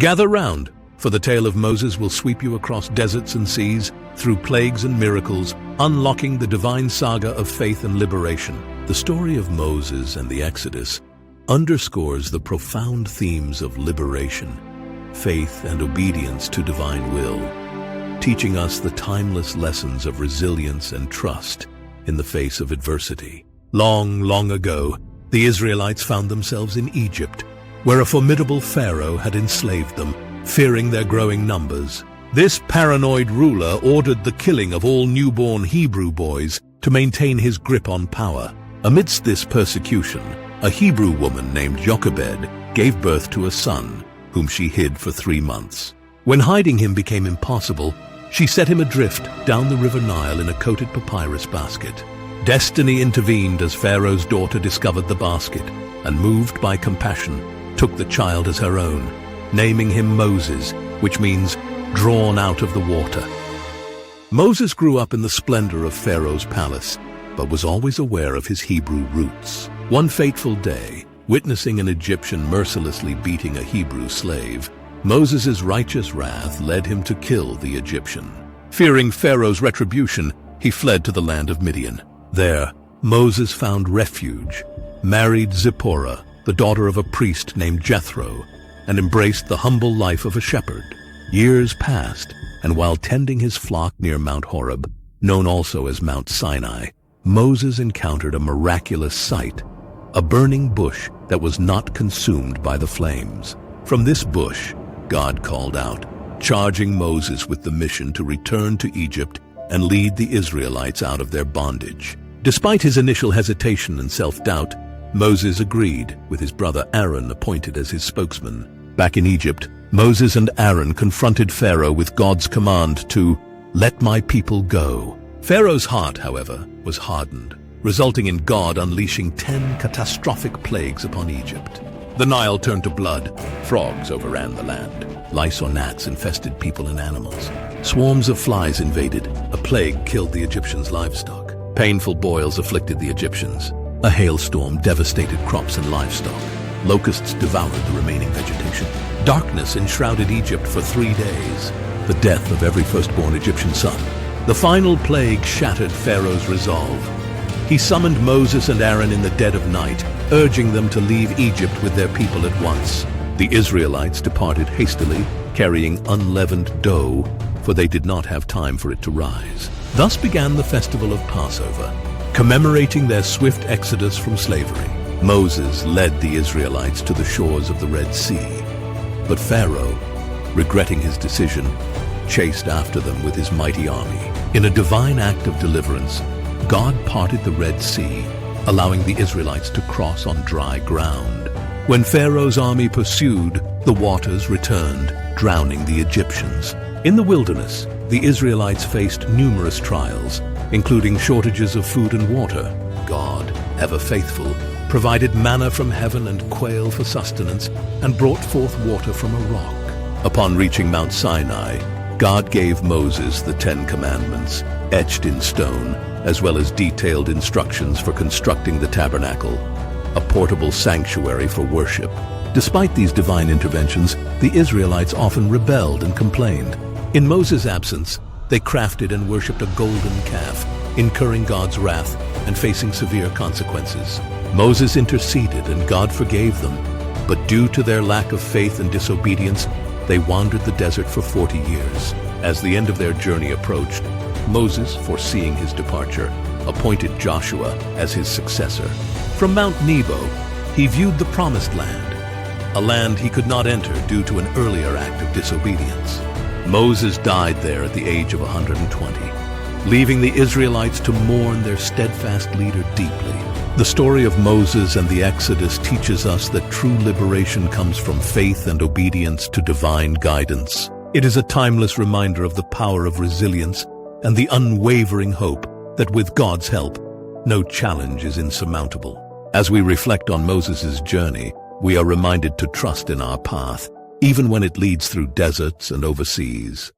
Gather round, for the tale of Moses will sweep you across deserts and seas, through plagues and miracles, unlocking the divine saga of faith and liberation. The story of Moses and the Exodus underscores the profound themes of liberation, faith, and obedience to divine will, teaching us the timeless lessons of resilience and trust in the face of adversity. Long, long ago, the Israelites found themselves in Egypt, where a formidable pharaoh had enslaved them, fearing their growing numbers. This paranoid ruler ordered the killing of all newborn Hebrew boys to maintain his grip on power. Amidst this persecution, a Hebrew woman named Jochebed gave birth to a son, whom she hid for 3 months. When hiding him became impossible, she set him adrift down the river Nile in a coated papyrus basket. Destiny intervened as Pharaoh's daughter discovered the basket and, moved by compassion, took the child as her own, naming him Moses, which means drawn out of the water. Moses grew up in the splendor of Pharaoh's palace, but was always aware of his Hebrew roots. One fateful day, witnessing an Egyptian mercilessly beating a Hebrew slave, Moses' righteous wrath led him to kill the Egyptian. Fearing Pharaoh's retribution, he fled to the land of Midian. There, Moses found refuge, married Zipporah, the daughter of a priest named Jethro, and embraced the humble life of a shepherd. Years passed, and while tending his flock near Mount Horeb, known also as Mount Sinai, Moses encountered a miraculous sight, a burning bush that was not consumed by the flames. From this bush, God called out, charging Moses with the mission to return to Egypt and lead the Israelites out of their bondage. Despite his initial hesitation and self-doubt, Moses agreed, with his brother Aaron appointed as his spokesman. Back in Egypt, Moses and Aaron confronted Pharaoh with God's command to let my people go. Pharaoh's heart, however, was hardened, resulting in God unleashing 10 catastrophic plagues upon Egypt. The Nile turned to blood, frogs overran the land, lice or gnats infested people and animals. Swarms of flies invaded, a plague killed the Egyptians' livestock. Painful boils afflicted the Egyptians. A hailstorm devastated crops and livestock. Locusts devoured the remaining vegetation. Darkness enshrouded Egypt for 3 days. The death of every firstborn Egyptian son. The final plague shattered Pharaoh's resolve. He summoned Moses and Aaron in the dead of night, urging them to leave Egypt with their people at once. The Israelites departed hastily, carrying unleavened dough, for they did not have time for it to rise. Thus began the festival of Passover, commemorating their swift exodus from slavery. Moses led the Israelites to the shores of the Red Sea, but Pharaoh, regretting his decision, chased after them with his mighty army. In a divine act of deliverance, God parted the Red Sea, allowing the Israelites to cross on dry ground. When Pharaoh's army pursued, the waters returned, drowning the Egyptians. In the wilderness, the Israelites faced numerous trials, including shortages of food and water. God, ever faithful, provided manna from heaven and quail for sustenance, and brought forth water from a rock. Upon reaching Mount Sinai, God gave Moses the 10 Commandments, etched in stone, as well as detailed instructions for constructing the tabernacle, a portable sanctuary for worship. Despite these divine interventions, the Israelites often rebelled and complained. In Moses' absence, they crafted and worshipped a golden calf, incurring God's wrath and facing severe consequences. Moses interceded and God forgave them, but due to their lack of faith and disobedience, they wandered the desert for 40 years. As the end of their journey approached, Moses, foreseeing his departure, appointed Joshua as his successor. From Mount Nebo, he viewed the Promised Land, a land he could not enter due to an earlier act of disobedience. Moses died there at the age of 120, leaving the Israelites to mourn their steadfast leader deeply. The story of Moses and the Exodus teaches us that true liberation comes from faith and obedience to divine guidance. It is a timeless reminder of the power of resilience and the unwavering hope that with God's help, no challenge is insurmountable. As we reflect on Moses' journey, we are reminded to trust in our path, even when it leads through deserts and overseas.